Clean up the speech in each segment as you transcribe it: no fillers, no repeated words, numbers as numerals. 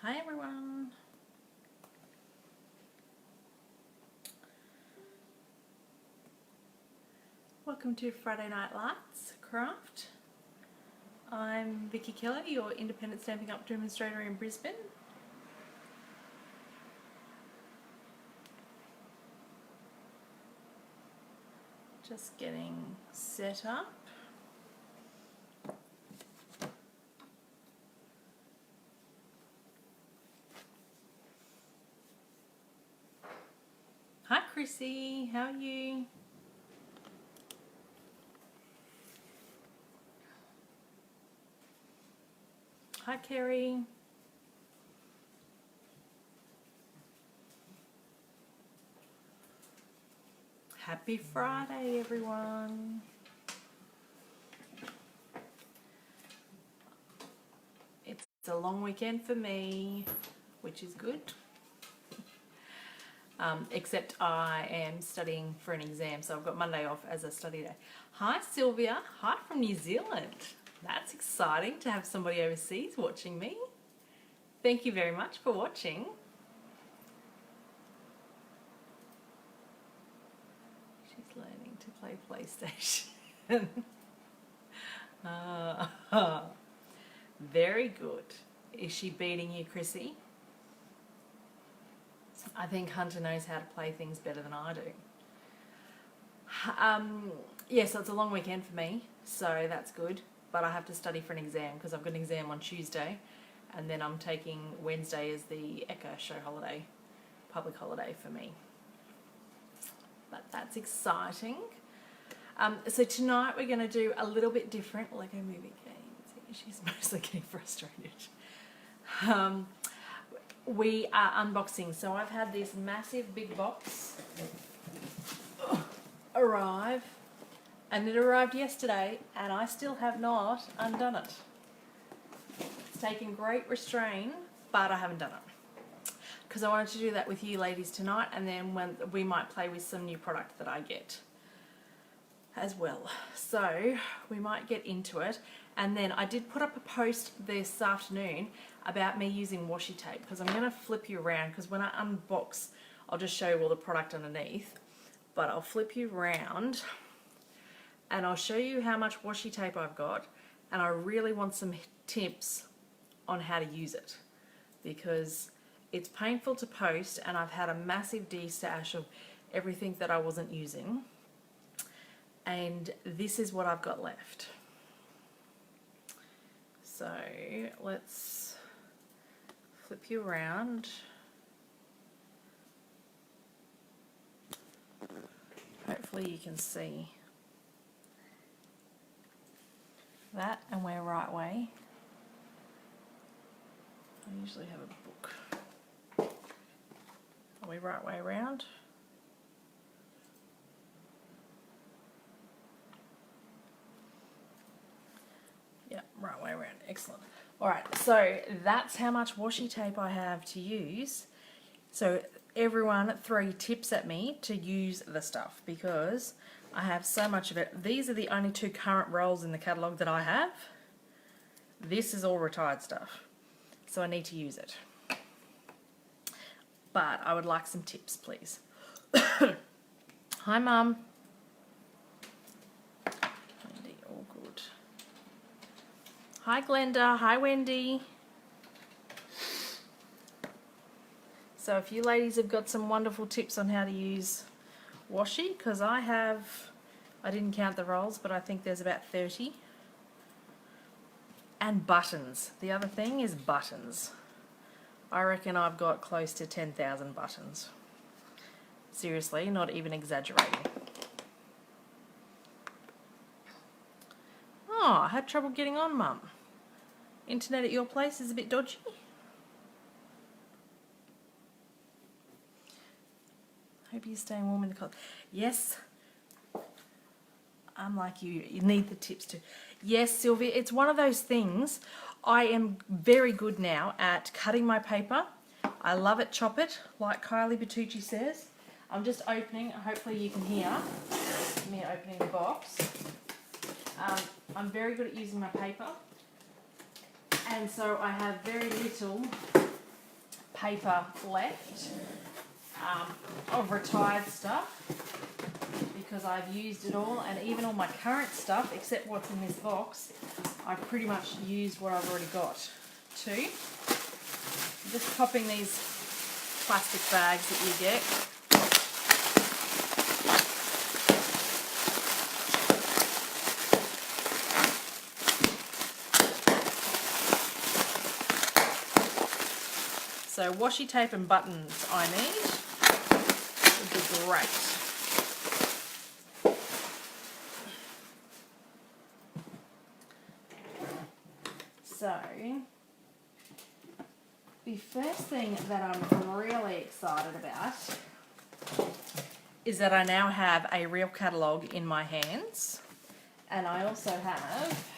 Hi everyone. Welcome to Friday Night Lights Craft. I'm Vickie Kello, your independent Stampin' Up demonstrator in Brisbane. Just getting set up. Hi Chrissy, how are you? Hi Kerry. Happy Friday everyone. It's a long weekend for me, which is good. Except I am studying for an exam, so I've got Monday off as a study day. Hi Sylvia, hi from New Zealand. That's exciting to have somebody overseas watching me. Thank you very much for watching. She's learning to play PlayStation. Very good. Is she beating you, Chrissy? I think Hunter knows how to play things better than I do. Yeah, so it's a long weekend for me, so that's good. But I have to study for an exam because I've got an exam on Tuesday, and then I'm taking Wednesday as the Echo show holiday, public holiday for me. But that's exciting. So tonight we're going to do a little bit different Lego movie games. She's mostly getting frustrated. We are unboxing. So I've had this massive big box arrive, and it arrived yesterday, and I still have not undone it. It's taken great restraint, but I haven't done it because I wanted to do that with you ladies tonight, and then when we might play with some new product that I get as well. So we might get into it. And then I did put up a post this afternoon about me using washi tape, because I'm going to flip you around, because when I unbox I'll just show you all the product underneath, but I'll flip you around and I'll show you how much washi tape I've got, and I really want some tips on how to use it because it's painful to post, and I've had a massive de-stash of everything that I wasn't using, and this is what I've got left. So let's flip you around. Hopefully you can see that, and we're right way. I usually have a book. Are we right way around? Yeah, right way around. Excellent. Alright, so that's how much washi tape I have to use. So everyone, throw your tips at me to use the stuff because I have so much of it. These are the only 2 current rolls in the catalogue that I have. This is all retired stuff, so I need to use it. But I would like some tips, please. Hi, Mum. Wendy, all good. Hi, Glenda. Hi, Wendy. So if you ladies have got some wonderful tips on how to use washi, because I didn't count the rolls, but I think there's about 30. And buttons. The other thing is buttons. I reckon I've got close to 10,000 buttons. Seriously, not even exaggerating. Oh, I had trouble getting on, Mum. Internet at your place is a bit dodgy. Hope you're staying warm in the cold. Yes. I'm like you. You need the tips too. Yes, Sylvia, it's one of those things. I am very good now at cutting my paper. I love it, chop it, like Kylie Bertucci says. I'm just opening, hopefully you can hear me opening the box. I'm very good at using my paper. And so I have very little paper left of retired stuff because I've used it all, and even all my current stuff, except what's in this box, I've pretty much used what I've already got too. Just popping these plastic bags that you get. So washi tape and buttons I need would be great. So the first thing that I'm really excited about is that I now have a real catalogue in my hands, and I also have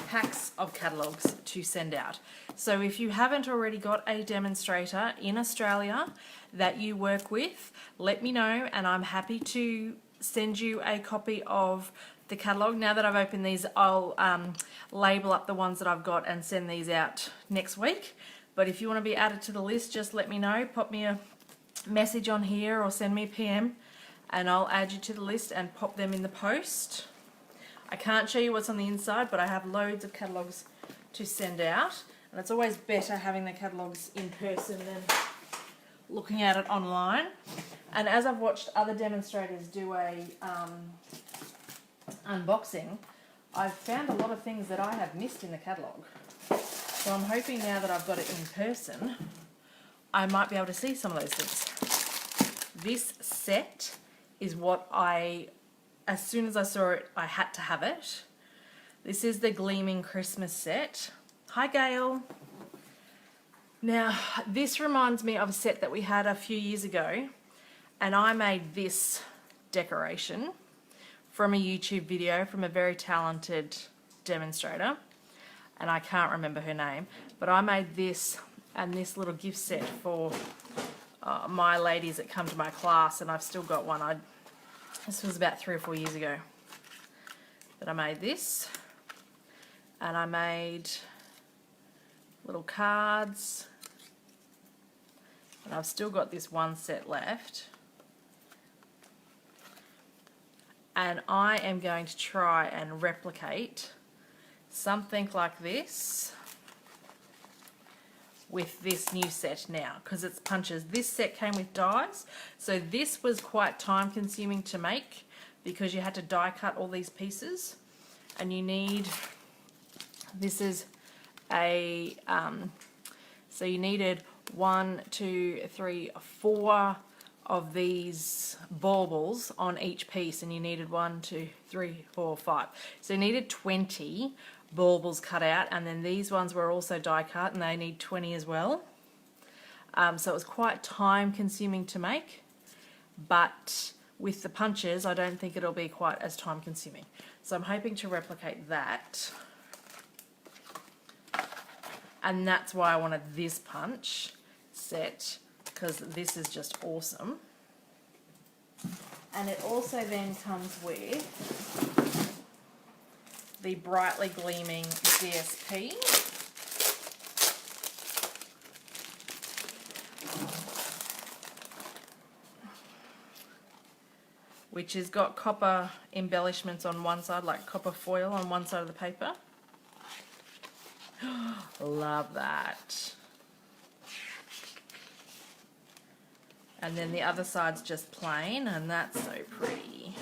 packs of catalogues to send out. So if you haven't already got a demonstrator in Australia that you work with, let me know and I'm happy to send you a copy of the catalogue. Now that I've opened these, I'll label up the ones that I've got and send these out next week. But if you want to be added to the list, just let me know. Pop me a message on here or send me a PM and I'll add you to the list and pop them in the post. I can't show you what's on the inside, but I have loads of catalogues to send out. And it's always better having the catalogues in person than looking at it online. And as I've watched other demonstrators do a unboxing, I've found a lot of things that I have missed in the catalogue. So I'm hoping now that I've got it in person, I might be able to see some of those things. This set is what as soon as I saw it, I had to have it. This is the Gleaming Christmas set. Hi Gail. Now, this reminds me of a set that we had a few years ago, and I made this decoration from a YouTube video from a very talented demonstrator, and I can't remember her name, but I made this and this little gift set for my ladies that come to my class, and I've still got one. This was about 3 or 4 years ago that I made this, and I made little cards, and I've still got this one set left, and I am going to try and replicate something like this with this new set now, because it's punches. This set came with dies, so this was quite time consuming to make because you had to die cut all these pieces, and you need, this is a so you needed 1, 2, 3, 4 of these baubles on each piece, and you needed 1, 2, 3, 4, 5. So you needed 20 baubles cut out, and then these ones were also die cut and they need 20 as well. So it was quite time consuming to make, but with the punches I don't think it'll be quite as time consuming. So I'm hoping to replicate that. And that's why I wanted this punch set, because this is just awesome. And it also then comes with the brightly gleaming DSP. Which has got copper embellishments on one side, like copper foil on one side of the paper. Love that. And then the other side's just plain, and that's so pretty.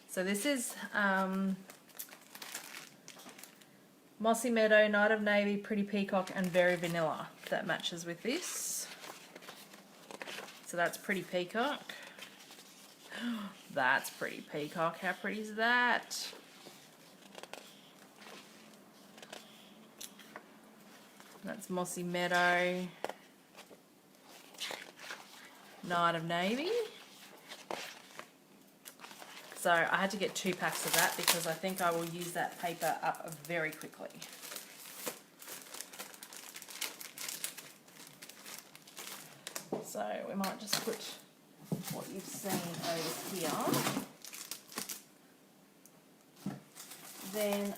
So this is Mossy Meadow, Night of Navy, Pretty Peacock, and Very Vanilla. That matches with this. So that's Pretty Peacock. That's Pretty Peacock. How pretty is that? That's Mossy Meadow, Night of Navy. So I had to get 2 packs of that because I think I will use that paper up very quickly. So we might just put what you've seen over here. Then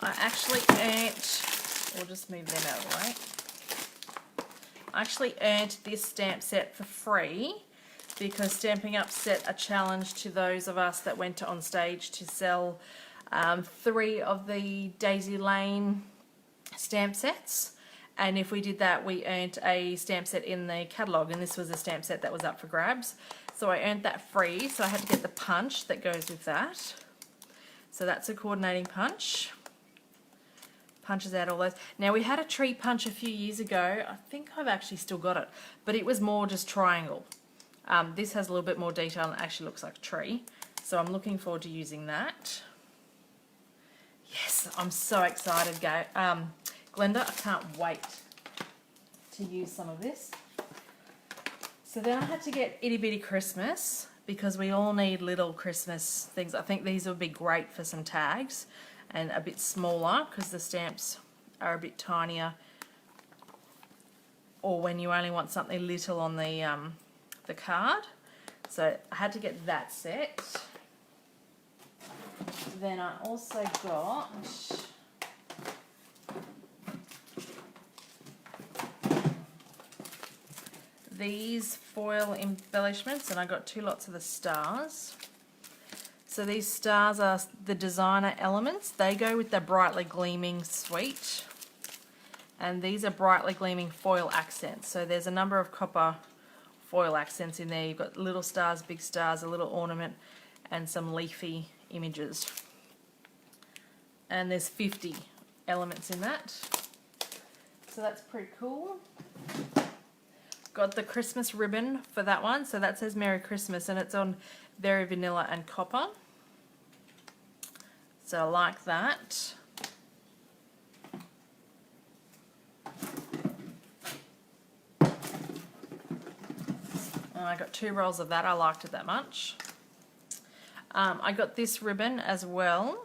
I actually earned, we'll just move them out of the way. I actually earned this stamp set for free because Stamping Up set a challenge to those of us that went on stage to sell 3 of the Daisy Lane stamp sets. And if we did that, we earned a stamp set in the catalogue, and this was a stamp set that was up for grabs. So I earned that free, so I had to get the punch that goes with that. So that's a coordinating punch. Punches out all those. Now we had a tree punch a few years ago. I think I've actually still got it, but it was more just triangle. This has a little bit more detail and actually looks like a tree. So I'm looking forward to using that. Yes, I'm so excited, Glenda. I can't wait to use some of this. So then I had to get Itty Bitty Christmas because we all need little Christmas things. I think these would be great for some tags and a bit smaller because the stamps are a bit tinier, or when you only want something little on the card. So I had to get that set. Then I also got these foil embellishments, and I got 2 lots of the stars. So these stars are the designer elements. They go with the brightly gleaming suite, and these are brightly gleaming foil accents. So there's a number of copper foil accents in there. You've got little stars, big stars, a little ornament, and some leafy images. And there's 50 elements in that. So that's pretty cool. Got the Christmas ribbon for that one. So that says Merry Christmas, and it's on Very Vanilla and Copper. So I like that. I got 2 rolls of that. I liked it that much. I got this ribbon as well,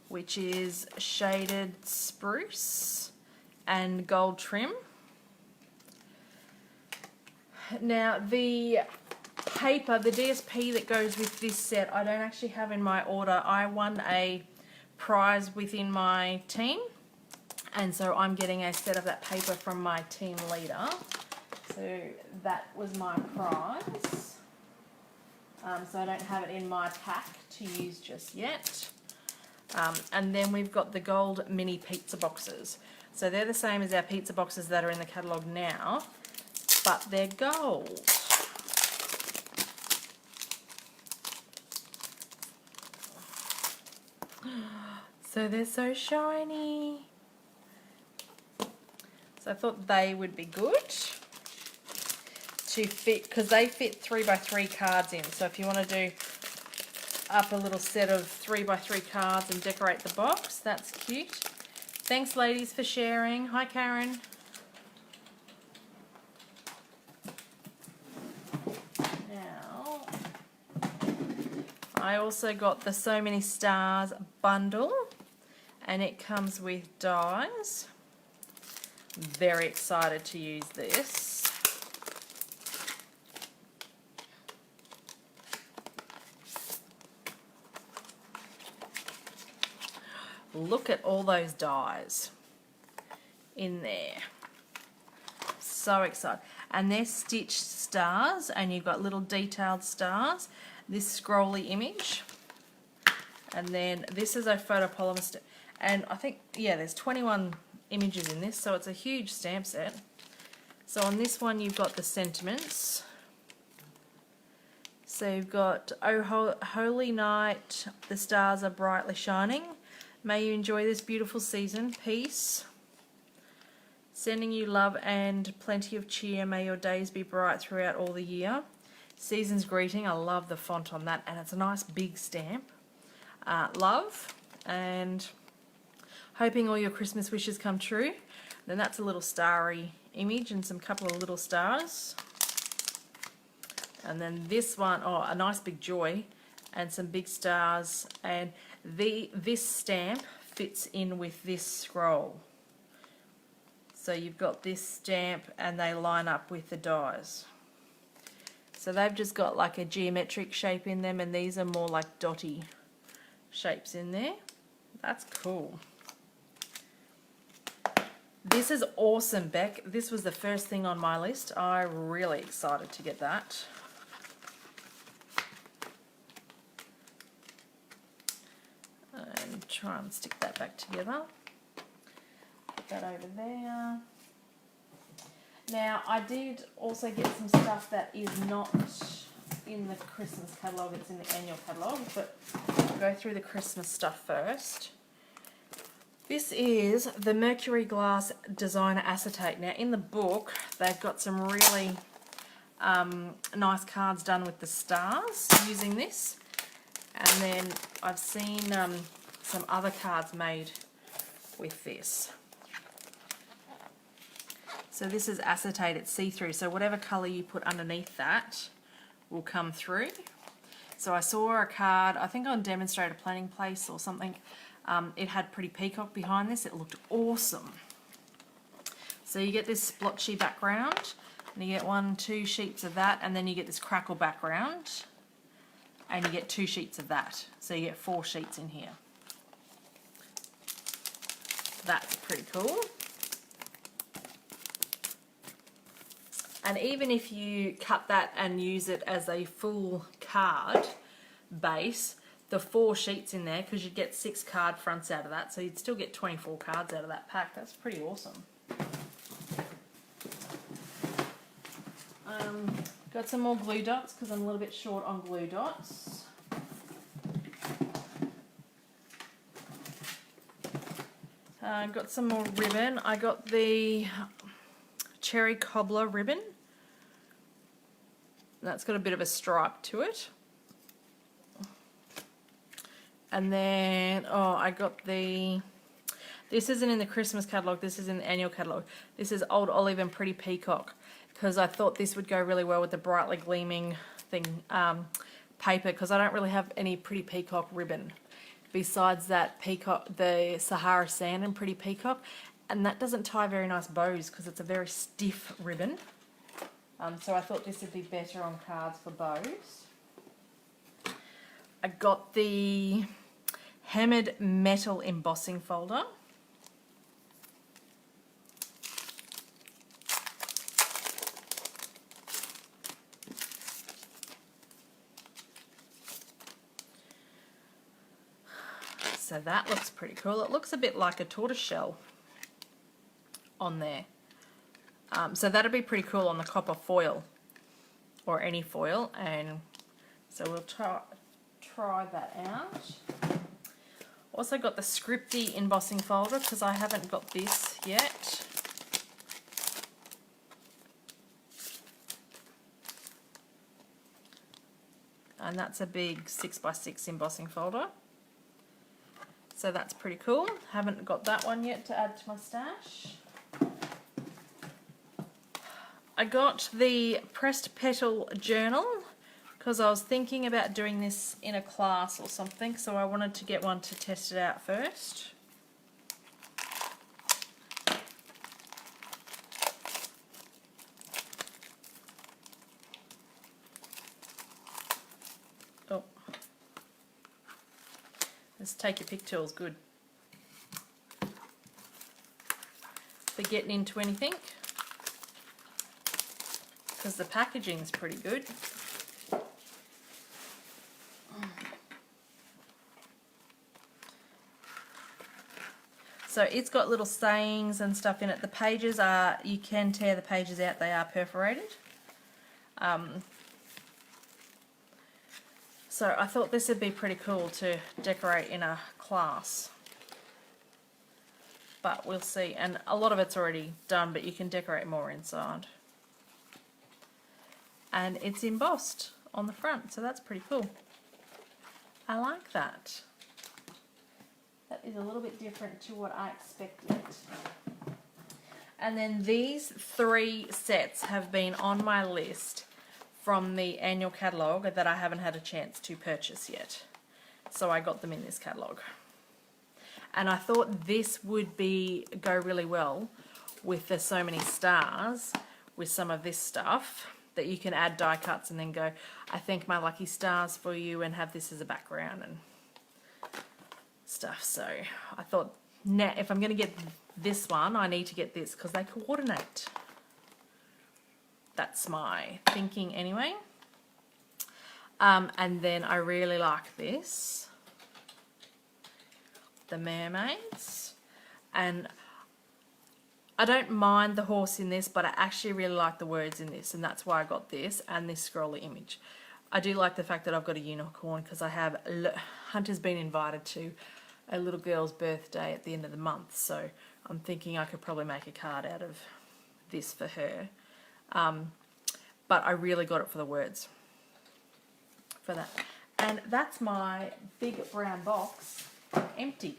which is shaded spruce and gold trim. Now the paper, the DSP that goes with this set, I don't actually have in my order. I won a prize within my team, and so I'm getting a set of that paper from my team leader. So that was my prize. So I don't have it in my pack to use just yet. And then we've got the gold mini pizza boxes. So they're the same as our pizza boxes that are in the catalogue now, but they're gold. So they're so shiny. So I thought they would be good to fit, because they fit 3x3 cards in. So if you want to do up a little set of 3x3 cards and decorate the box, that's cute. Thanks ladies for sharing. Hi Karen. Now I also got the So Many Stars bundle, and it comes with dies. Very excited to use this. Look at all those dies in there. So excited. And they're stitched stars, and you've got little detailed stars. This scrolly image. And then this is a photopolymer and I think, yeah, there's 21 images in this, so it's a huge stamp set. So on this one you've got the sentiments. So you've got, oh holy night, the stars are brightly shining. May you enjoy this beautiful season. Peace. Sending you love and plenty of cheer. May your days be bright throughout all the year. Season's greeting. I love the font on that, and it's a nice big stamp. Love, and hoping all your Christmas wishes come true. Then that's a little starry image and some couple of little stars. And then this one, oh, a nice big joy and some big stars. And this stamp fits in with this scroll. So you've got this stamp and they line up with the dies. So they've just got like a geometric shape in them, and these are more like dotty shapes in there. That's cool. This is awesome, Beck. This was the first thing on my list. I'm really excited to get that. And try and stick that back together. Put that over there. Now, I did also get some stuff that is not in the Christmas catalogue, it's in the annual catalogue, but I'll go through the Christmas stuff first. This is the Mercury Glass Designer Acetate. Now, in the book, they've got some really nice cards done with the stars using this. And then I've seen some other cards made with this. So this is acetate, it's see-through. So whatever colour you put underneath that will come through. So I saw a card, I think on Demonstrator Planning Place or something. It had Pretty Peacock behind this. It looked awesome. So you get this splotchy background, and you get 2 sheets of that, and then you get this crackle background, and you get 2 sheets of that. So you get 4 sheets in here. That's pretty cool. And even if you cut that and use it as a full card base, the 4 sheets in there, because you'd get 6 card fronts out of that, so you'd still get 24 cards out of that pack. That's pretty awesome. Got some more glue dots because I'm a little bit short on glue dots. Got some more ribbon. I got the Cherry Cobbler ribbon. That's got a bit of a stripe to it. And then, I got the, this isn't in the Christmas catalogue, this is in the annual catalogue. This is Old Olive and Pretty Peacock, because I thought this would go really well with the brightly gleaming thing, paper, because I don't really have any Pretty Peacock ribbon. Besides that peacock, the Sahara Sand and Pretty Peacock, and that doesn't tie very nice bows because it's a very stiff ribbon. So I thought this would be better on cards for bows. I got the Hammered Metal Embossing Folder. So that looks pretty cool. It looks a bit like a tortoiseshell on there. So that'd be pretty cool on the copper foil or any foil, and so we'll try that out. Also got the Scripty embossing folder because I haven't got this yet. And that's a big 6x6 embossing folder. So that's pretty cool. Haven't got that one yet to add to my stash. I got the Pressed Petal Journal because I was thinking about doing this in a class or something, so I wanted to get one to test it out first. Oh, this Take Your Pick tool's good for getting into anything, because the packaging's pretty good. So it's got little sayings and stuff in it. The pages are, you can tear the pages out, they are perforated. So I thought this would be pretty cool to decorate in a class. But we'll see. And a lot of it's already done, but you can decorate more inside. And it's embossed on the front, so that's pretty cool. I like that. That is a little bit different to what I expected. And then these 3 sets have been on my list from the annual catalogue that I haven't had a chance to purchase yet. So I got them in this catalogue. And I thought this would go really well with the So Many Stars, with some of this stuff, that you can add die cuts and then go, I thank my lucky stars for you, and have this as a background. And stuff. So I thought, now if I'm going to get this one, I need to get this because they coordinate. That's my thinking anyway. And then I really like this, the mermaids, and I don't mind the horse in this, but I actually really like the words in this, and that's why I got this and this scroller image. I do like the fact that I've got a unicorn because I have, Hunter's been invited to a little girl's birthday at the end of the month, so I'm thinking I could probably make a card out of this for her. But I really got it for the words. For that. And that's my big brown box empty.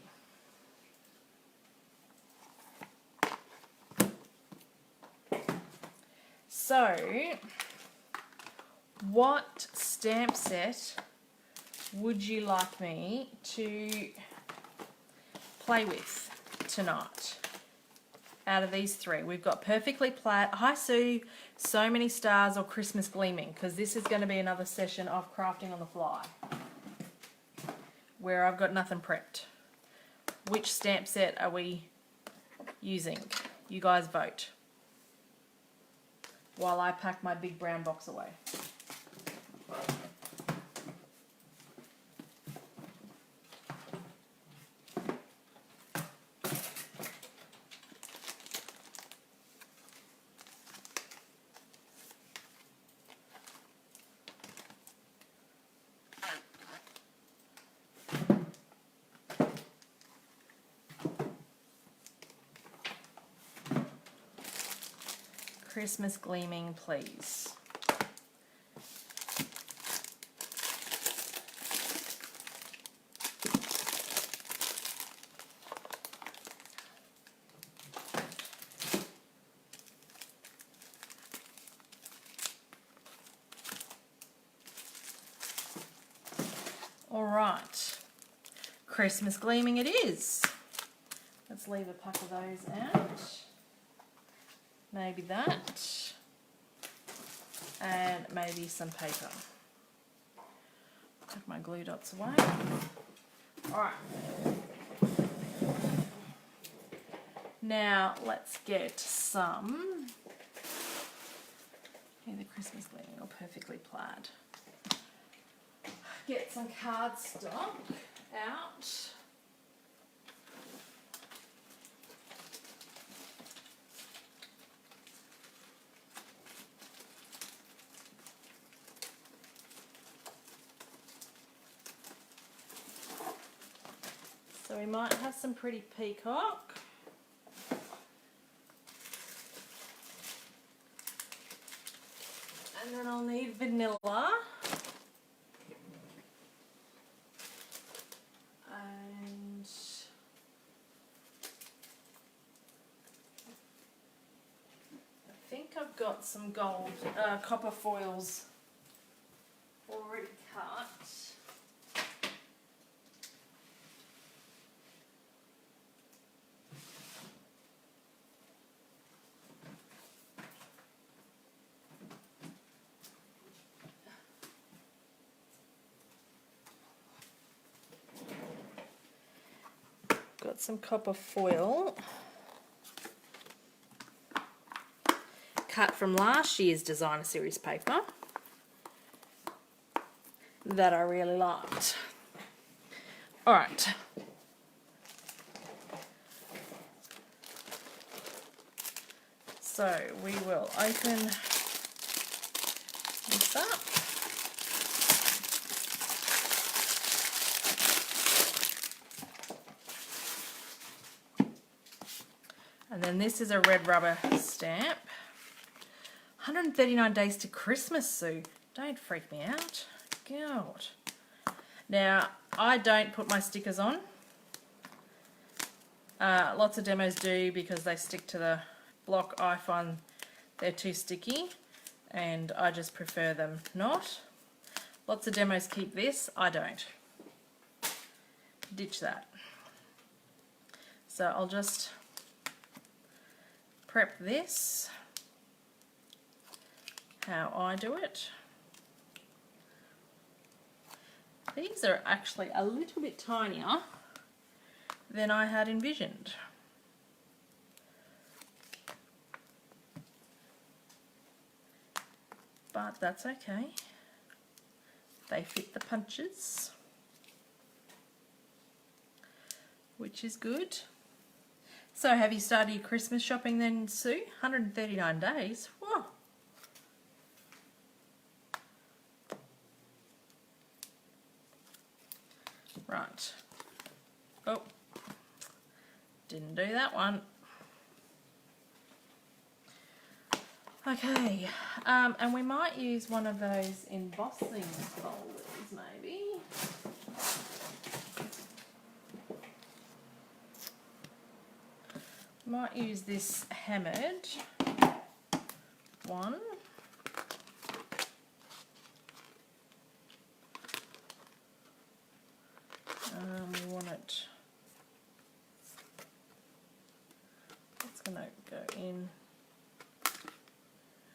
So, what stamp set would you like me to play with tonight? Out of these three, we've got Perfectly Plaid, Hi Sue, So Many Stars, or Christmas Gleaming, because this is going to be another session of crafting on the fly where I've got nothing prepped. Which stamp set are we using? You guys vote while I pack my big brown box away. Christmas Gleaming, please. All right, Christmas Gleaming it is. Let's leave a pack of those out. Maybe that, and maybe some paper. Put my glue dots away. All right. Now let's get some, either Christmas Gleaming or Perfectly Plaid. Get some cardstock out. So we might have some pretty peacock. And then I'll need vanilla. And I think I've got some gold, copper foils already cut. Got some copper foil cut from last year's designer series paper that I really liked. All right. So we will open this up. And then this is a red rubber stamp. 139 days to Christmas, Sue. Don't freak me out. God. Now, I don't put my stickers on. Lots of demos do because they stick to the block. I find they're too sticky and I just prefer them not. Lots of demos keep this. I don't. Ditch that. So I'll just prep this how I do it. These are actually a little bit tinier than I had envisioned. But that's okay. They fit the punches, which is good. So have you started your Christmas shopping then, Sue? 139 days. Whoa. Right. Oh, didn't do that one. Okay, and we might use one of those embossing folders maybe. Might use this hammered one. We want it, it's going to go in.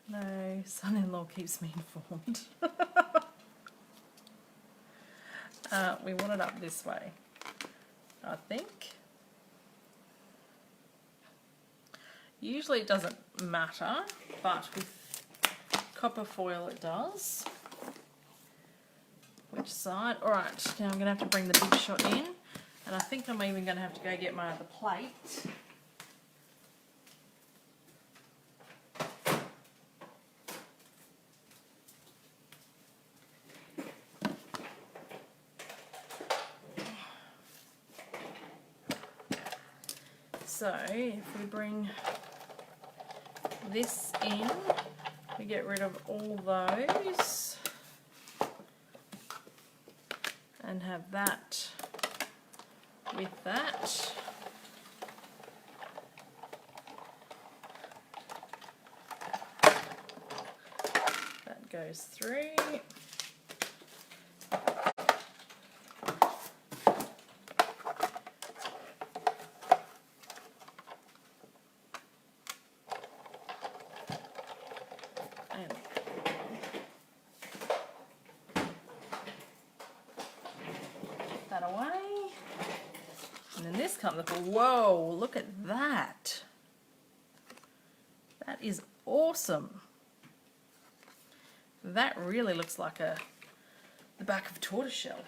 No, son-in-law keeps me informed. We want it up this way, I think. Usually it doesn't matter, but with copper foil it does. Which side? Alright, now I'm going to have to bring the big shot in, and I think I'm even going to have to go get my other plate. So if we bring this in, we get rid of all those and have that with that. That goes through. That away, and then this comes up. Whoa, look at that. That is awesome. That really looks like the back of a tortoiseshell.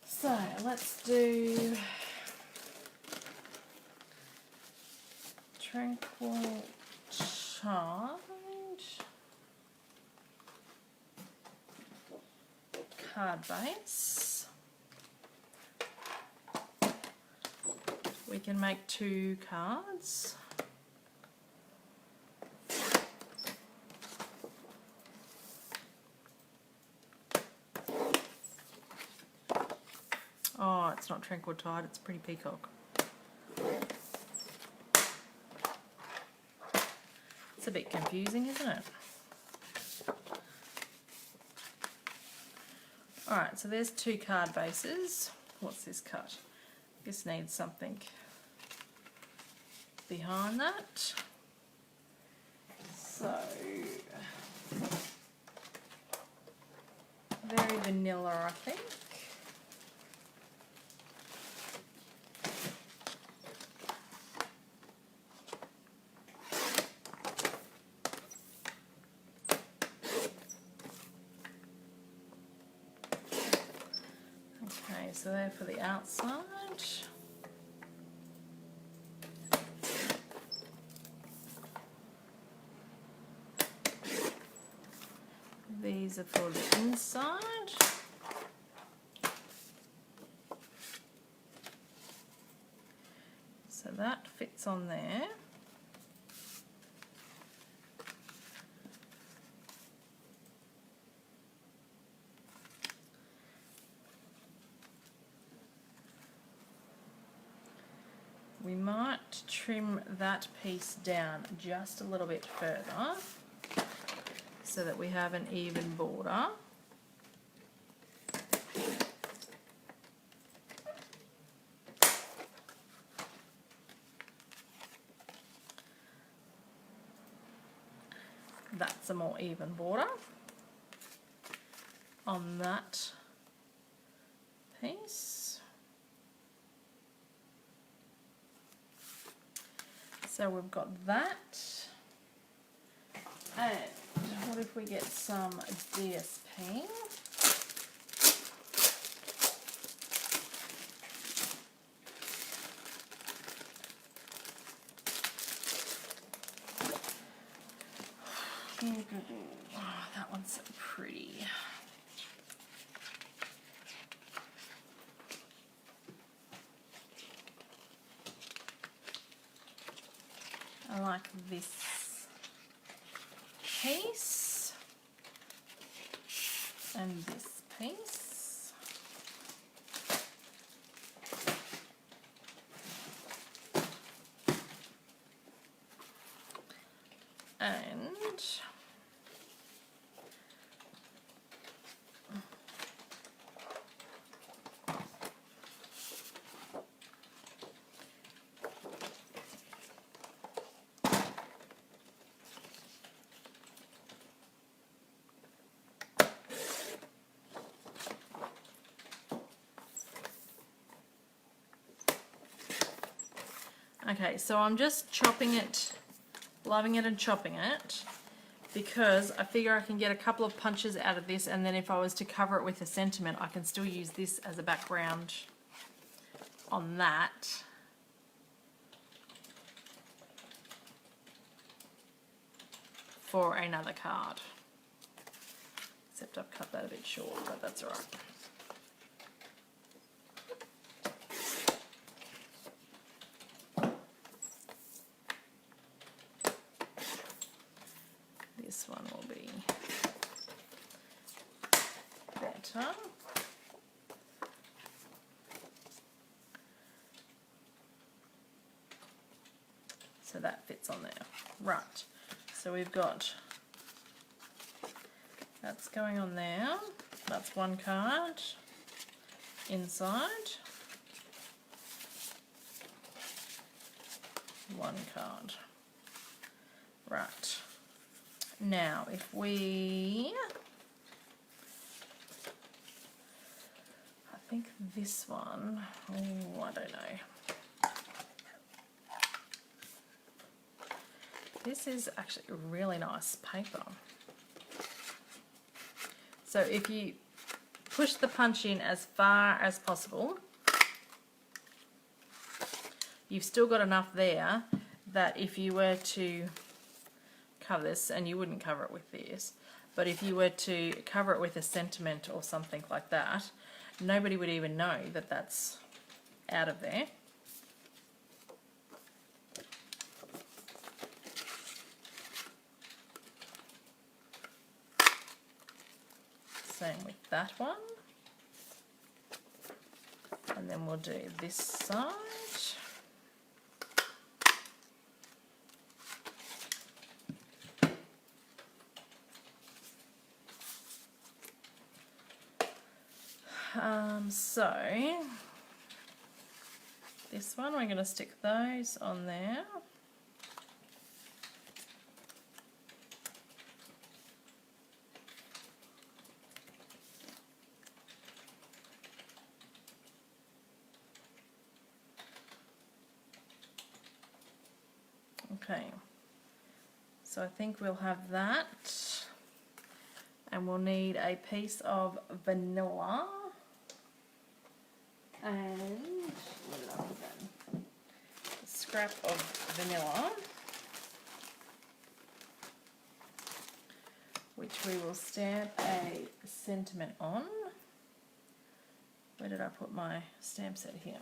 So let's do Tranquil Charge. Card base. We can make 2 cards. Oh, it's not Tranquil Tide, it's Pretty Peacock. It's a bit confusing, isn't it? Alright, so there's 2 card bases. What's this cut? This needs something behind that. So, very vanilla, I think. Okay, so they're for the outside. These are for the inside. So that fits on there. We might trim that piece down just a little bit further so that we have an even border. That's a more even border on that piece. So we've got that. And what if we get some DSP? Oh, that one's so pretty. I like this piece and this piece. And okay, so I'm just chopping it, loving it and chopping it, because I figure I can get a couple of punches out of this, and then if I was to cover it with a sentiment, I can still use this as a background on that. For another card. Except I've cut that a bit short, but that's alright. This one will be better. So that fits on there. Right. So we've got, that's going on there. That's one card inside. One card. Right. Now, if we, I think this one, oh, I don't know. This is actually a really nice paper. So if you push the punch in as far as possible, you've still got enough there that if you were to cover this, and you wouldn't cover it with this, but if you were to cover it with a sentiment or something like that, nobody would even know that that's out of there. Same with that one. And then we'll do this side. So this one, we're going to stick those on there. Okay, so I think we'll have that, and we'll need a piece of vanilla, and what did I put then? A scrap of vanilla, which we will stamp a sentiment on. Where did I put my stamp set here?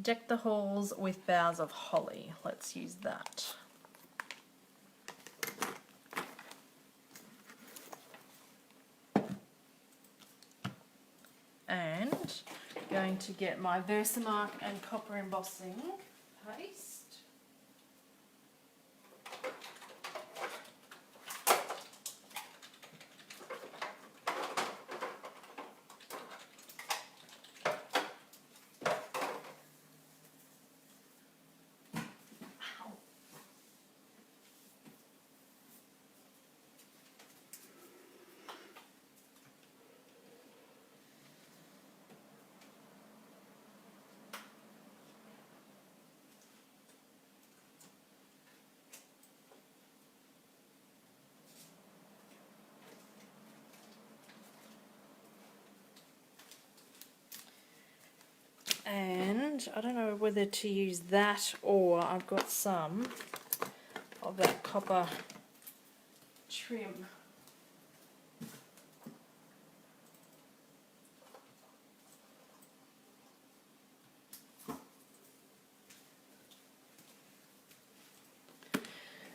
Deck the halls with boughs of holly. Let's use that. And going to get my Versamark and copper embossing paste. And I don't know whether to use that or I've got some of that copper trim.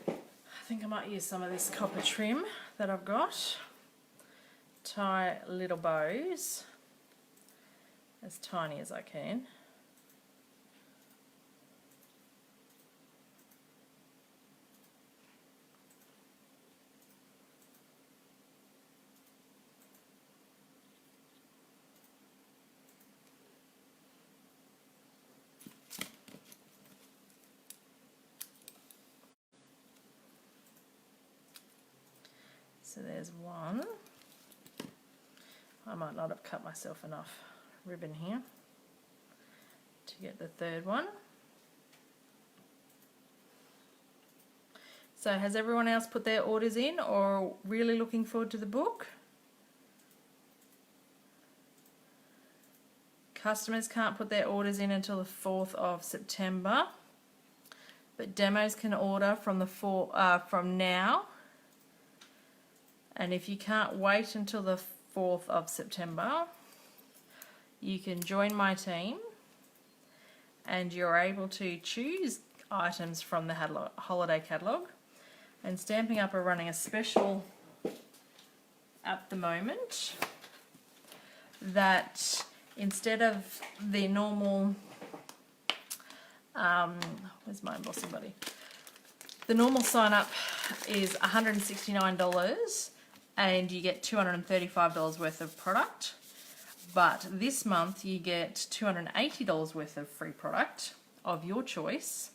I think I might use some of this copper trim that I've got. Tie little bows, as tiny as I can. So there's one. I might not have cut myself enough ribbon here to get the third one. So has everyone else put their orders in or really looking forward to the book? Customers can't put their orders in until the 4th of September, but demos can order from the from now. And if you can't wait until the 4th of September, you can join my team and you're able to choose items from the holiday catalogue. And Stamping Up are running a special at the moment that instead of the normal, where's my embossing buddy? The normal sign up is $169 and you get $235 worth of product. But this month you get $280 worth of free product of your choice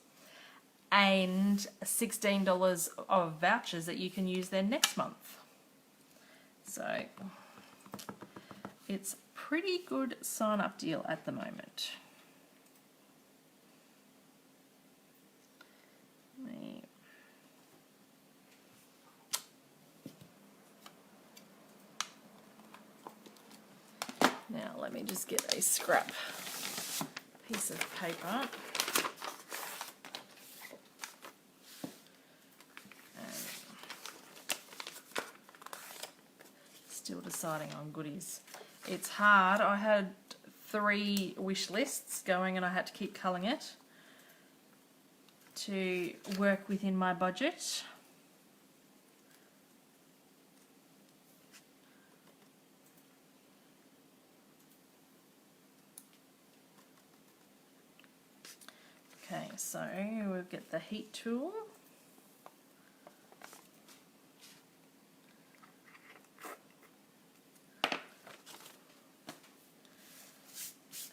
and $16 of vouchers that you can use there next month. So it's a pretty good sign up deal at the moment. Now let me just get a scrap piece of paper and still deciding on goodies. It's hard. I had 3 wish lists going and I had to keep culling it to work within my budget. Okay, so we'll get the heat tool.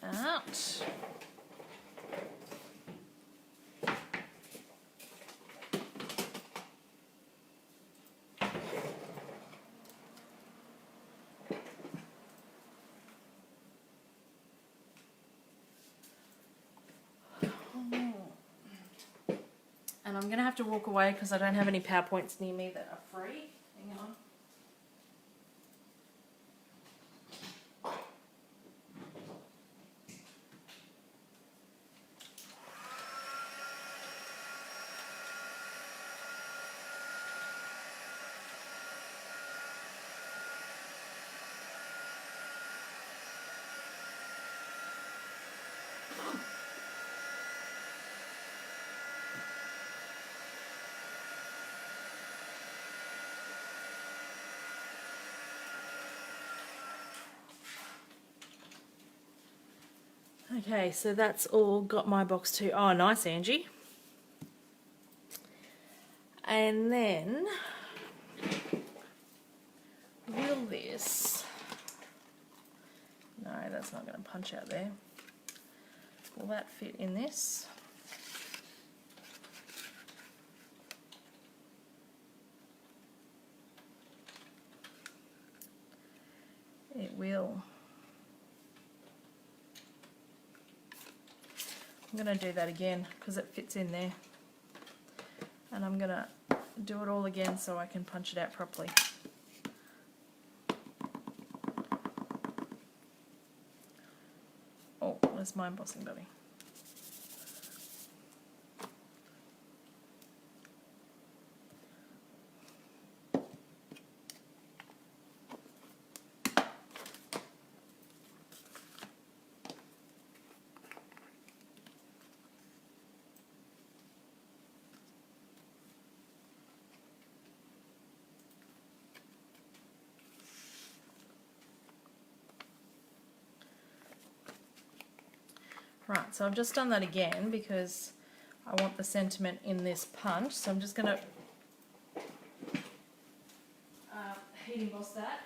Out. And I'm going to have to walk away because I don't have any PowerPoints near me that are free. Hang on. Okay, so that's all got my box too. Oh, nice, Angie. And then, will this... No, that's not going to punch out there. Will that fit in this? It will. I'm going to do that again because it fits in there. And I'm going to do it all again so I can punch it out properly. Oh, where's my embossing buddy? Right, so I've just done that again because I want the sentiment in this punch, so I'm just going to heat emboss that.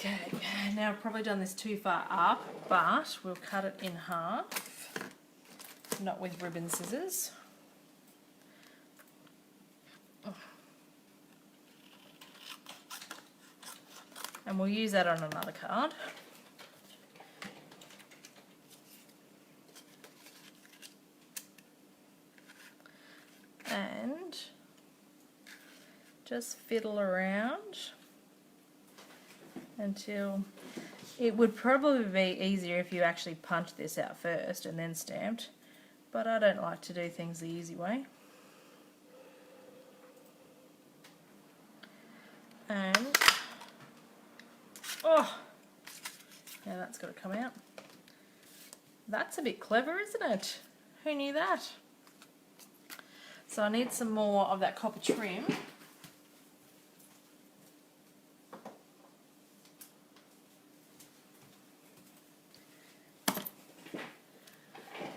Okay, now I've probably done this too far up, but we'll cut it in half, not with ribbon scissors. And we'll use that on another card. And just fiddle around until it would probably be easier if you actually punched this out first and then stamped, but I don't like to do things the easy way. And oh, now that's got to come out. That's a bit clever, isn't it? Who knew that? So I need some more of that copper trim.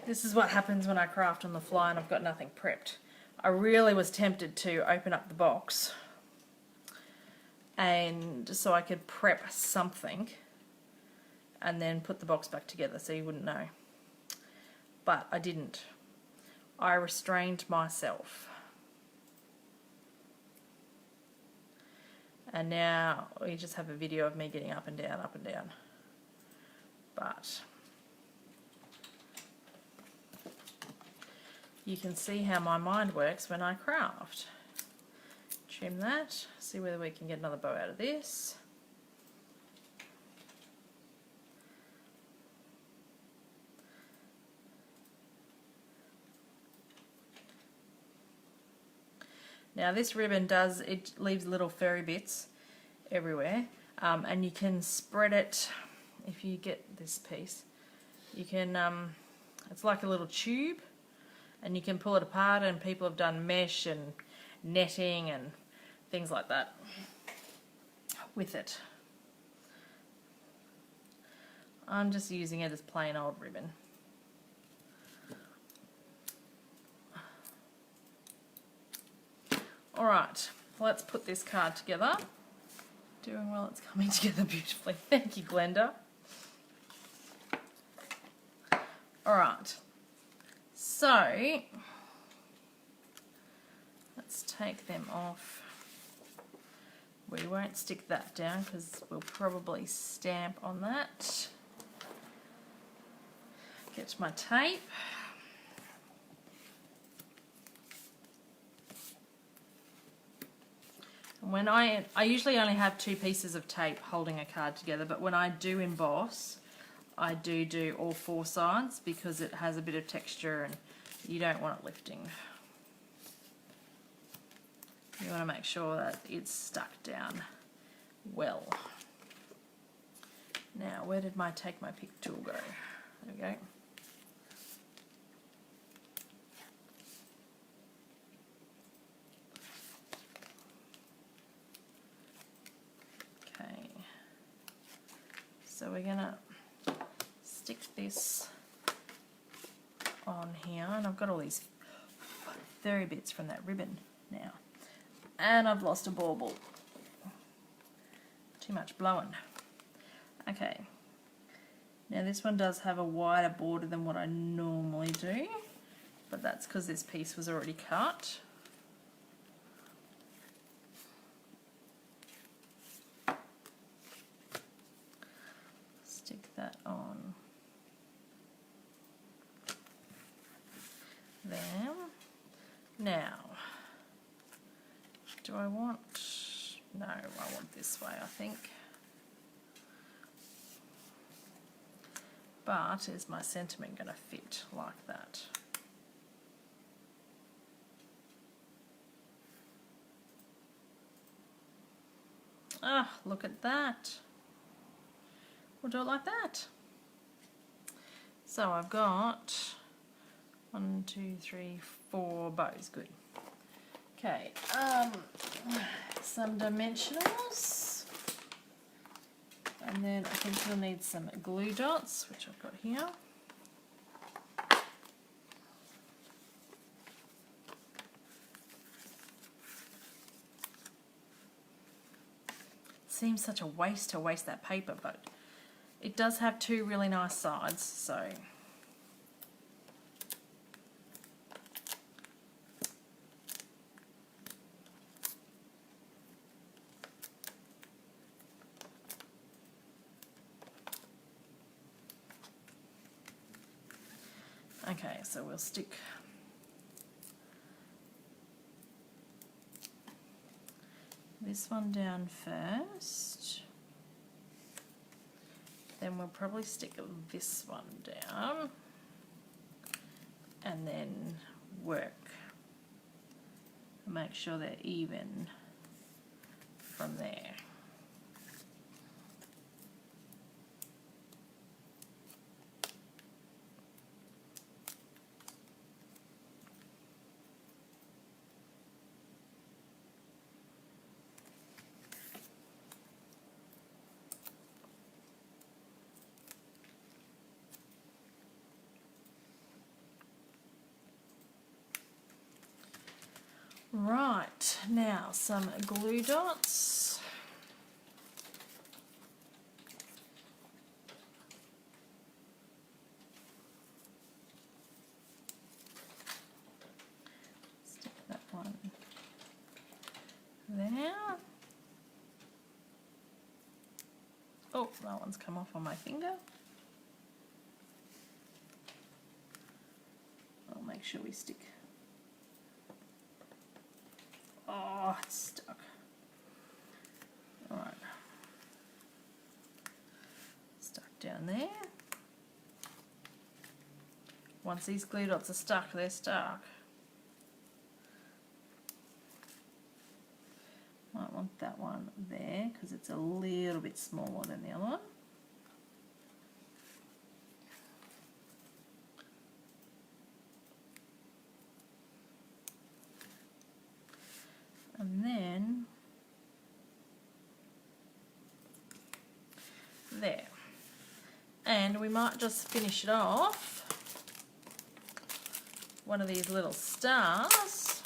This is what happens when I craft on the fly and I've got nothing prepped. I really was tempted to open up the box and so I could prep something and then put the box back together so you wouldn't know. But I didn't. I restrained myself. And now we just have a video of me getting up and down, up and down. But you can see how my mind works when I craft. Trim that, see whether we can get another bow out of this. Now this ribbon it leaves little fairy bits everywhere, and you can spread it. If you get this piece, you can, it's like a little tube, and you can pull it apart, and people have done mesh and netting and things like that with it. I'm just using it as plain old ribbon. Alright, let's put this card together. Doing well, it's coming together beautifully. Thank you, Glenda. Alright, so let's take them off. We won't stick that down because we'll probably stamp on that. Get my tape. When I usually only have 2 pieces of tape holding a card together, but when I do emboss, I do all 4 sides because it has a bit of texture and you don't want it lifting. You want to make sure that it's stuck down well. Now, where did my take my pick tool go? There we go. So we're going to stick this on here, and I've got all these fairy bits from that ribbon now. And I've lost a bauble. Too much blowing. Okay. Now this one does have a wider border than what I normally do, but that's because this piece was already cut. Stick that on there. Now, do I want, no, I want this way, I think. But is my sentiment going to fit like that? Ah, look at that. We'll do it like that. So I've got 1, 2, 3, 4 bows. Good. Okay, some dimensionals, and then I think we'll need some glue dots, which I've got here. Seems such a waste to waste that paper, but it does have 2 really nice sides, so okay, so we'll stick this one down first, then we'll probably stick this one down, and then work, make sure they're even from there. Right, now some glue dots. Stick that one there. Oh, that one's come off on my finger. I'll make sure we stick. Oh, it's stuck. Alright. Stuck down there. Once these glue dots are stuck, they're stuck. Might want that one there because it's a little bit smaller than the other one. And then there. And we might just finish it off one of these little stars,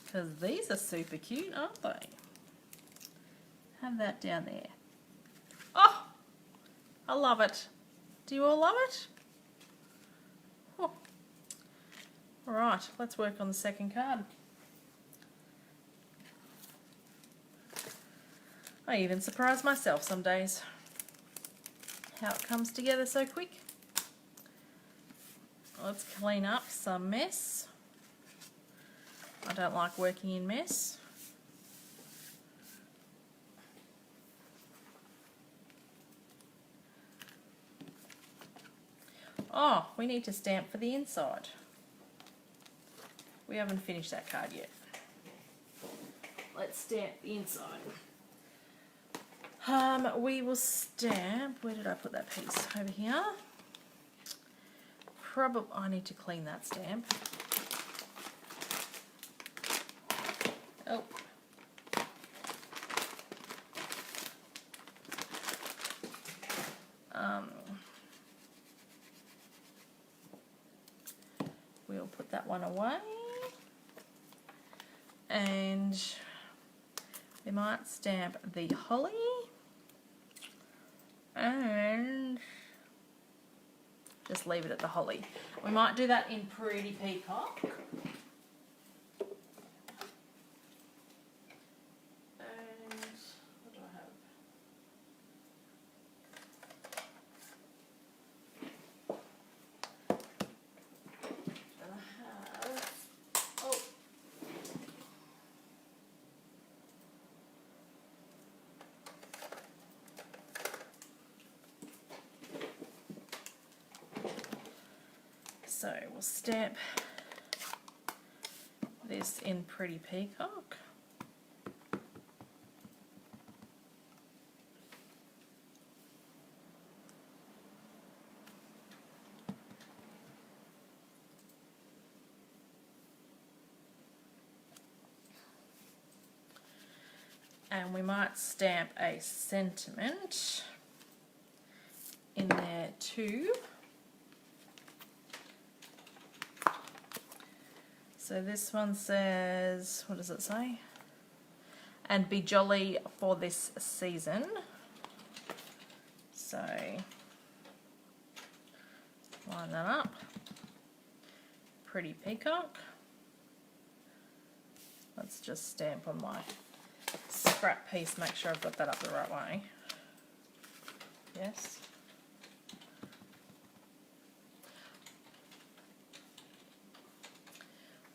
because these are super cute, aren't they? Have that down there. Oh, I love it. Do you all love it? Oh. All right, let's work on the second card. I even surprise myself some days how it comes together so quick. Let's clean up some mess. I don't like working in mess. Oh, we need to stamp for the inside. We haven't finished that card yet. Let's stamp the inside. We will stamp, where did I put that piece? Over here. Probably, I need to clean that stamp. Oh. We'll put that one away. And we might stamp the holly. And just leave it at the holly. We might do that in Pretty Peacock. And what do I have? And I have, oh. So we'll stamp this in Pretty Peacock. And we might stamp a sentiment in there too. So this one says, what does it say? And be jolly for this season. So line that up. Pretty peacock. Let's just stamp on my scrap piece, make sure I've got that up the right way. Yes.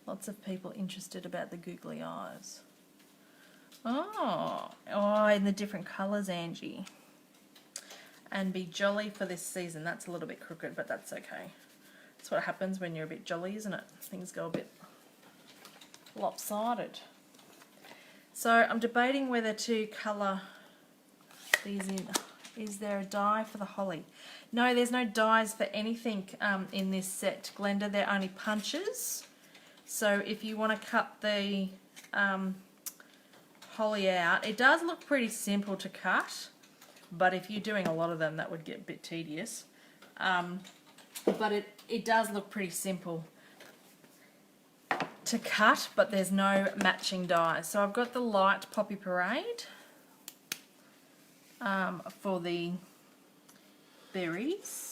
Lots of people interested about the googly eyes. Oh, in the different colours, Angie. And be jolly for this season. That's a little bit crooked, but that's okay. That's what happens when you're a bit jolly, isn't it? Things go a bit lopsided. So I'm debating whether to colour these in. Is there a die for the holly? No, there's no dies for anything in this set, Glenda. They're only punches. So if you want to cut the holly out, it does look pretty simple to cut, but if you're doing a lot of them, that would get a bit tedious. But it does look pretty simple to cut, but there's no matching dies. So I've got the light Poppy Parade for the berries.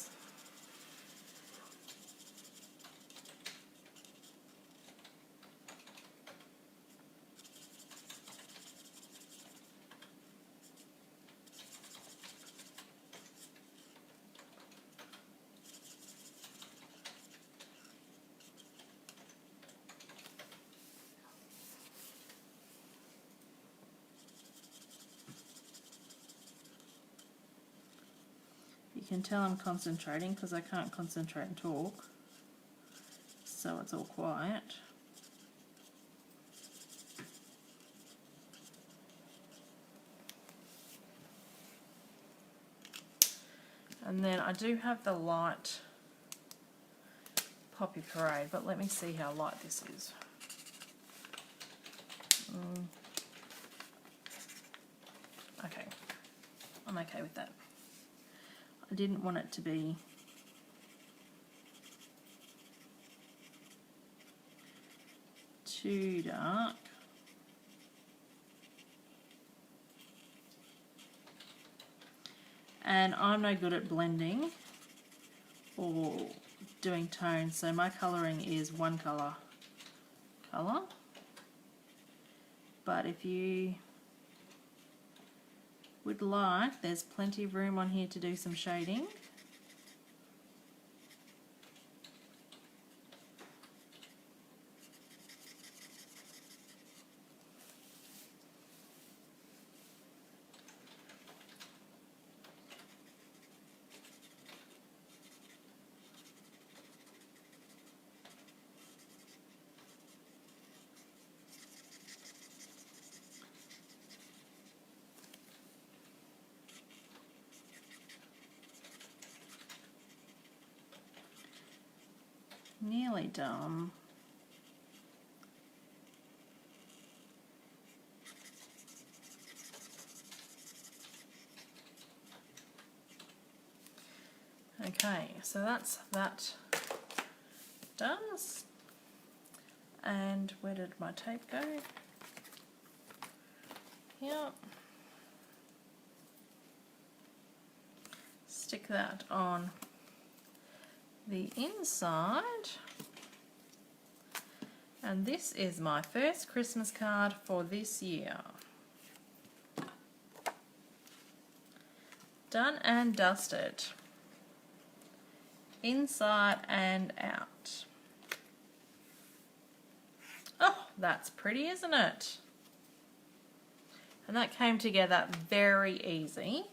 You can tell I'm concentrating because I can't concentrate and talk, so it's all quiet. And then I do have the light Poppy Parade, but let me see how light this is. Okay, I'm okay with that. I didn't want it to be too dark. And I'm no good at blending or doing tones, so my colouring is one colour. But if you would like, there's plenty of room on here to do some shading. Nearly done. Okay, so that's that done. And where did my tape go? Yep. Stick that on the inside. And this is my first Christmas card for this year. Done and dusted. Inside and out. Oh, that's pretty, isn't it? And that came together very easy.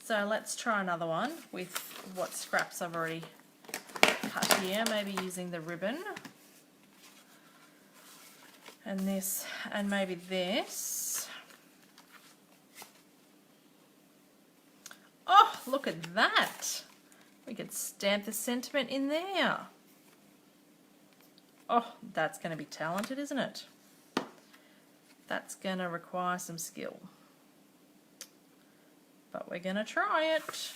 So let's try another one with what scraps I've already cut here, maybe using the ribbon. And this, and maybe this. Oh, look at that. We could stamp the sentiment in there. Oh, that's going to be talented, isn't it? That's going to require some skill. But we're going to try it.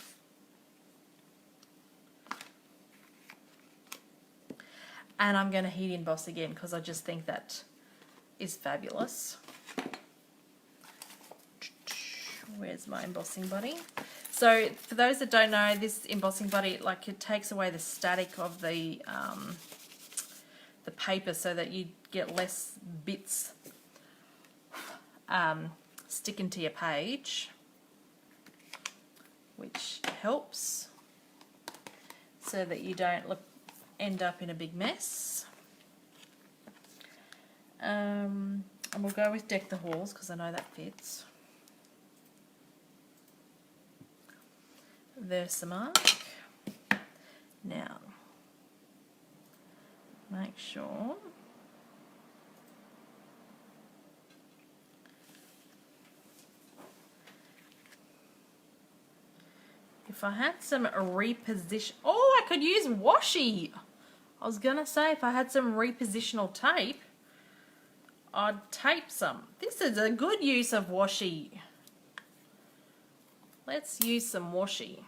And I'm going to heat emboss again because I just think that is fabulous. Where's my embossing buddy? So for those that don't know, this embossing buddy, like, it takes away the static of the paper so that you get less bits sticking to your page, which helps so that you don't end up in a big mess. And we'll go with Deck the Halls because I know that fits. Versamark. Now, make sure if I had some reposition. Oh, I could use washi. I was gonna say if I had some repositional tape, I'd tape some. This is a good use of washi. Let's use some washi.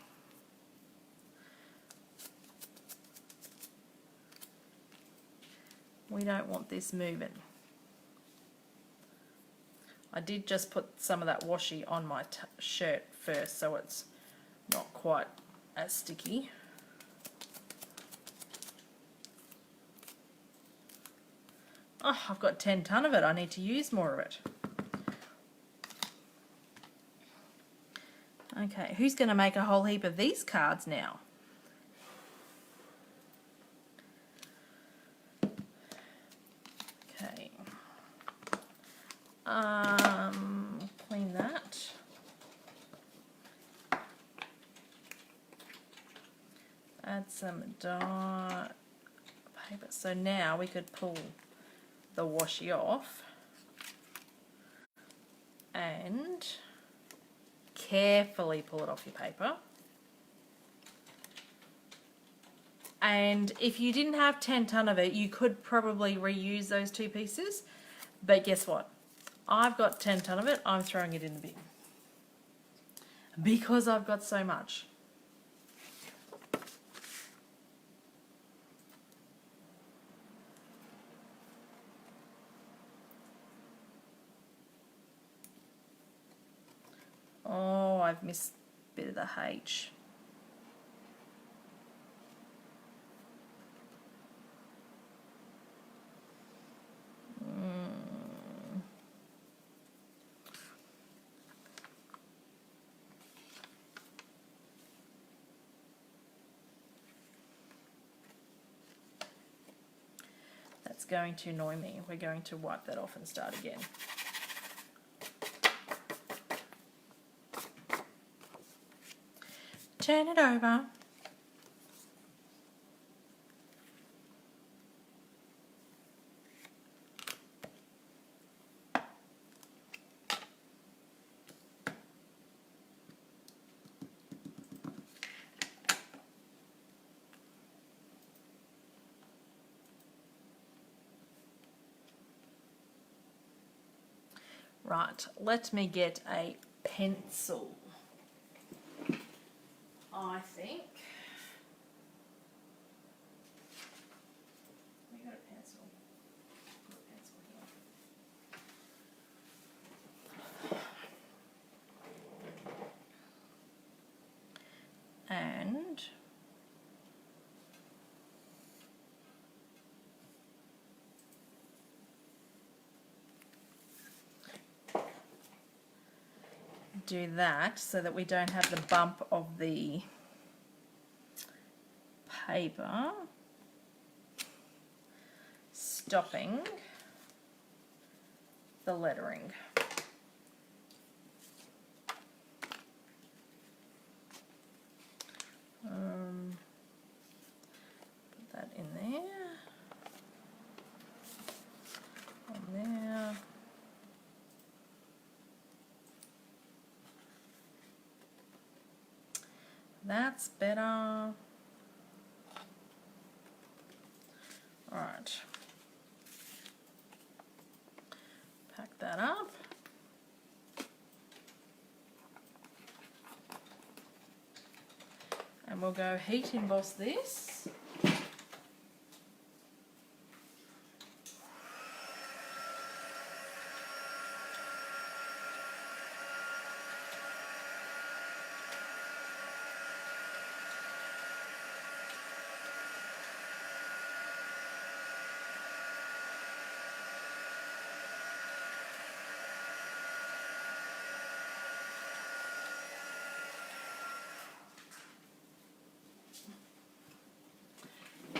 We don't want this moving. I did just put some of that washi on my shirt first, so it's not quite as sticky. Oh, I've got 10 ton of it. I need to use more of it. Okay, who's going to make a whole heap of these cards now? Okay. Clean that. Add some dye paper. So now we could pull the washi off and carefully pull it off your paper. And if you didn't have 10 ton of it, you could probably reuse those two pieces. But guess what? I've got 10 ton of it. I'm throwing it in the bin because I've got so much. Oh, I've missed a bit of the H. That's going to annoy me. We're going to wipe that off and start again. Turn it over. Right, let me get a pencil. I think. We got a pencil. Got a pencil here. And do that so that we don't have the bump of the paper stopping the lettering. Put that in there, on there. That's better. All right. Pack that up. And we'll go heat emboss this.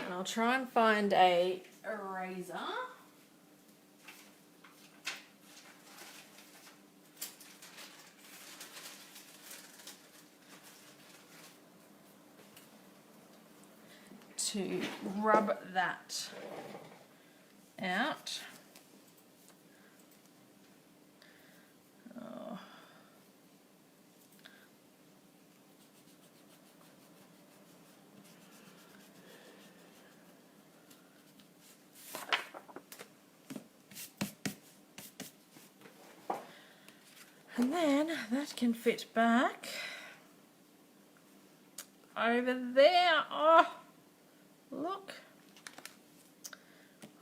And I'll try and find a eraser. To rub that out. Oh. And then that can fit back over there. Oh, look.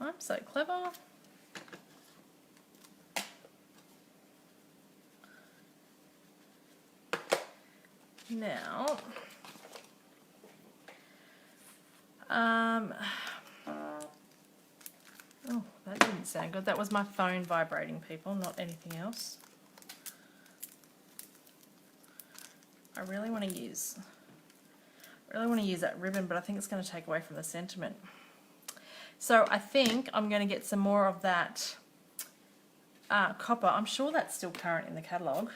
I'm so clever. Now, oh, that didn't sound good. That was my phone vibrating, people, not anything else. I really want to use that ribbon, but I think it's going to take away from the sentiment. So I think I'm going to get some more of that copper. I'm sure that's still current in the catalogue.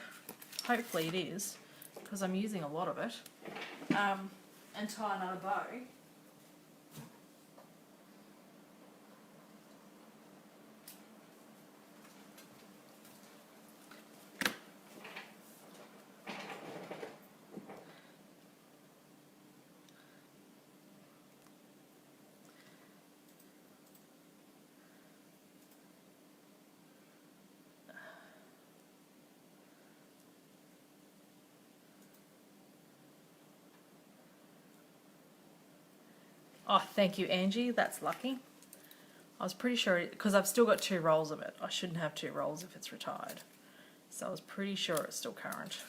Hopefully it is, because I'm using a lot of it. And tie another bow. Oh, thank you, Angie. That's lucky. I was pretty sure, because I've still got 2 rolls of it. I shouldn't have 2 rolls if it's retired. So I was pretty sure it's still current.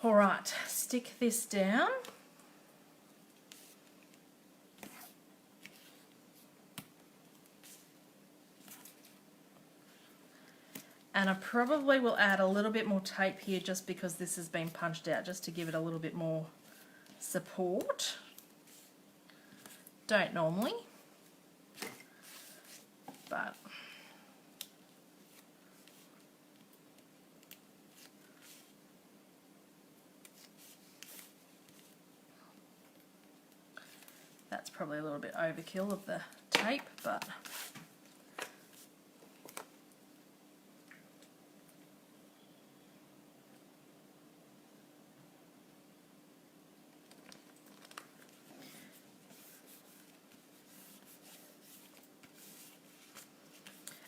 All right, stick this down. And I probably will add a little bit more tape here just because this has been punched out, just to give it a little bit more support. Don't normally, but that's probably a little bit overkill of the tape, but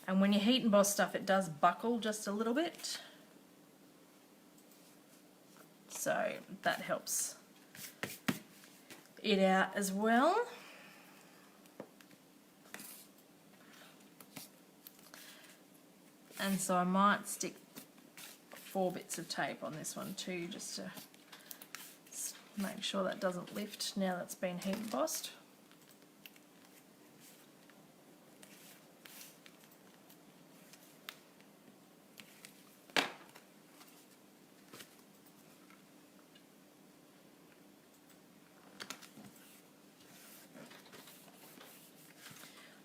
and when you heat emboss stuff, it does buckle just a little bit. So that helps it out as well. And so I might stick 4 bits of tape on this one too, just to make sure that doesn't lift now that's been heat embossed.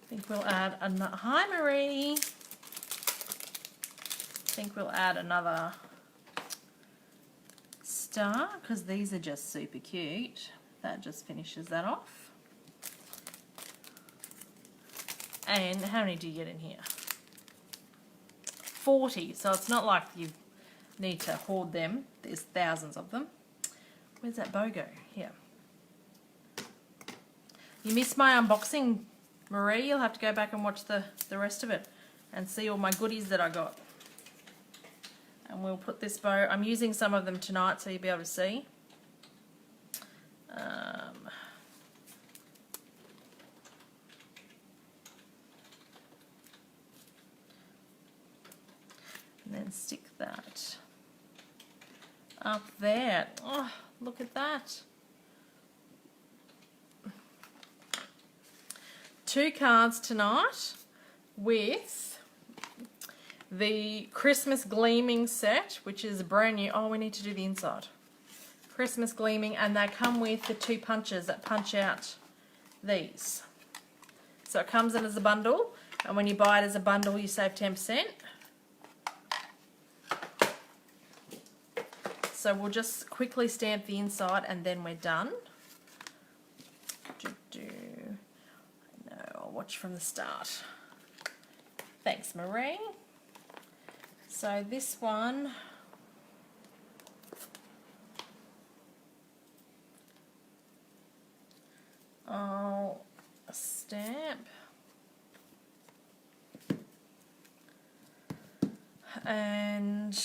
I think we'll add another, hi Marie. I think we'll add another star, because these are just super cute. That just finishes that off. And how many do you get in here? 40, so it's not like you need to hoard them. There's thousands of them. Where's that bow go? Here. You missed my unboxing, Marie. You'll have to go back and watch the rest of it and see all my goodies that I got. And we'll put this bow. I'm using some of them tonight so you'll be able to see. And then stick that up there. Oh, look at that. 2 cards tonight with the Christmas Gleaming set, which is brand new. Oh, we need to do the inside. Christmas Gleaming, and they come with the 2 punches that punch out these. So it comes in as a bundle, and when you buy it as a bundle, you save 10%. So we'll just quickly stamp the inside and then we're done. No, I'll watch from the start. Thanks, Marie. So this one, I'll stamp and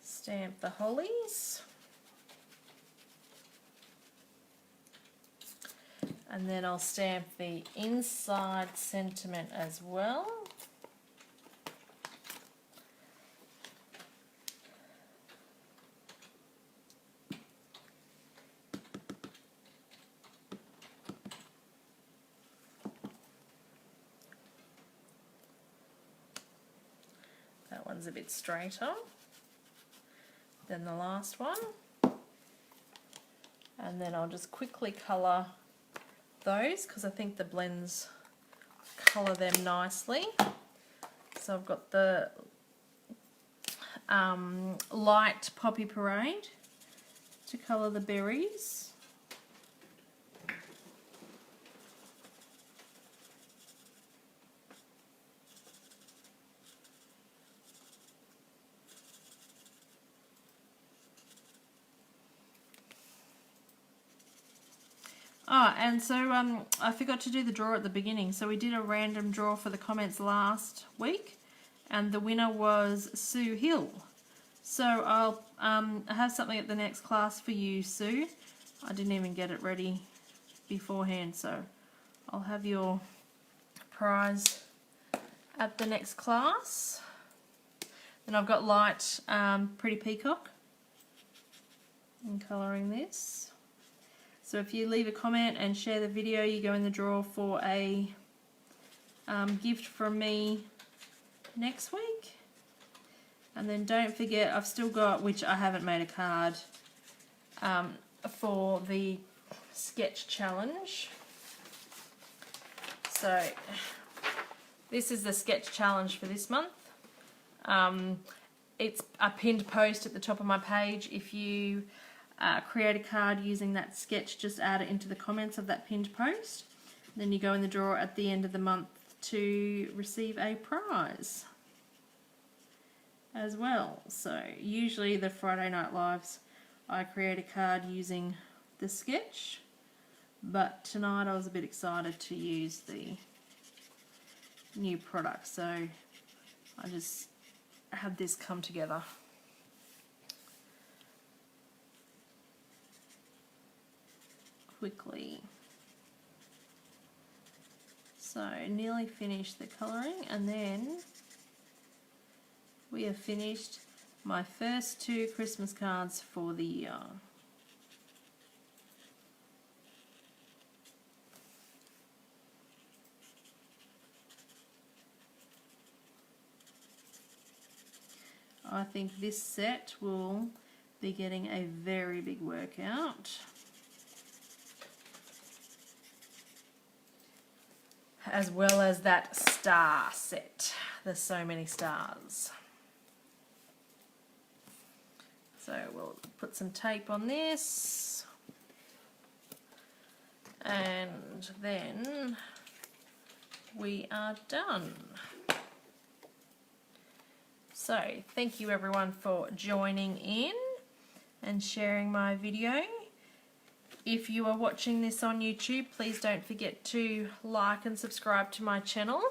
stamp the hollies, and then I'll stamp the inside sentiment as well. That one's a bit straighter than the last one, and then I'll just quickly colour those because I think the blends colour them nicely. So I've got the light Poppy Parade to colour the berries. Oh, and so I forgot to do the draw at the beginning. So we did a random draw for the comments last week, and the winner was Sue Hill. So I'll have something at the next class for you, Sue. I didn't even get it ready beforehand, so I'll have your prize at the next class. Then I've got light Pretty Peacock in colouring this. So if you leave a comment and share the video, you go in the draw for a gift from me next week. And then don't forget, I've still got, which I haven't made a card, for the sketch challenge. So this is the sketch challenge for this month. It's a pinned post at the top of my page. If you create a card using that sketch, just add it into the comments of that pinned post. Then you go in the draw at the end of the month to receive a prize as well. So usually the Friday Night Lives I create a card using the sketch, but tonight I was a bit excited to use the new product, so I just had this come together. Quickly. So nearly finished the colouring, and then we have finished my first 2 Christmas cards for the year. I think this set will be getting a very big workout. As well as that star set. There's so many stars. So we'll put some tape on this. And then we are done. So thank you everyone for joining in and sharing my video. If you are watching this on YouTube, please don't forget to like and subscribe to my channel.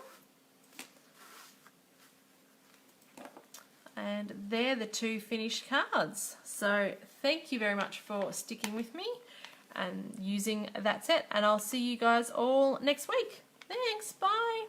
And they're the 2 finished cards. So thank you very much for sticking with me and using that set. And I'll see you guys all next week. Thanks, bye.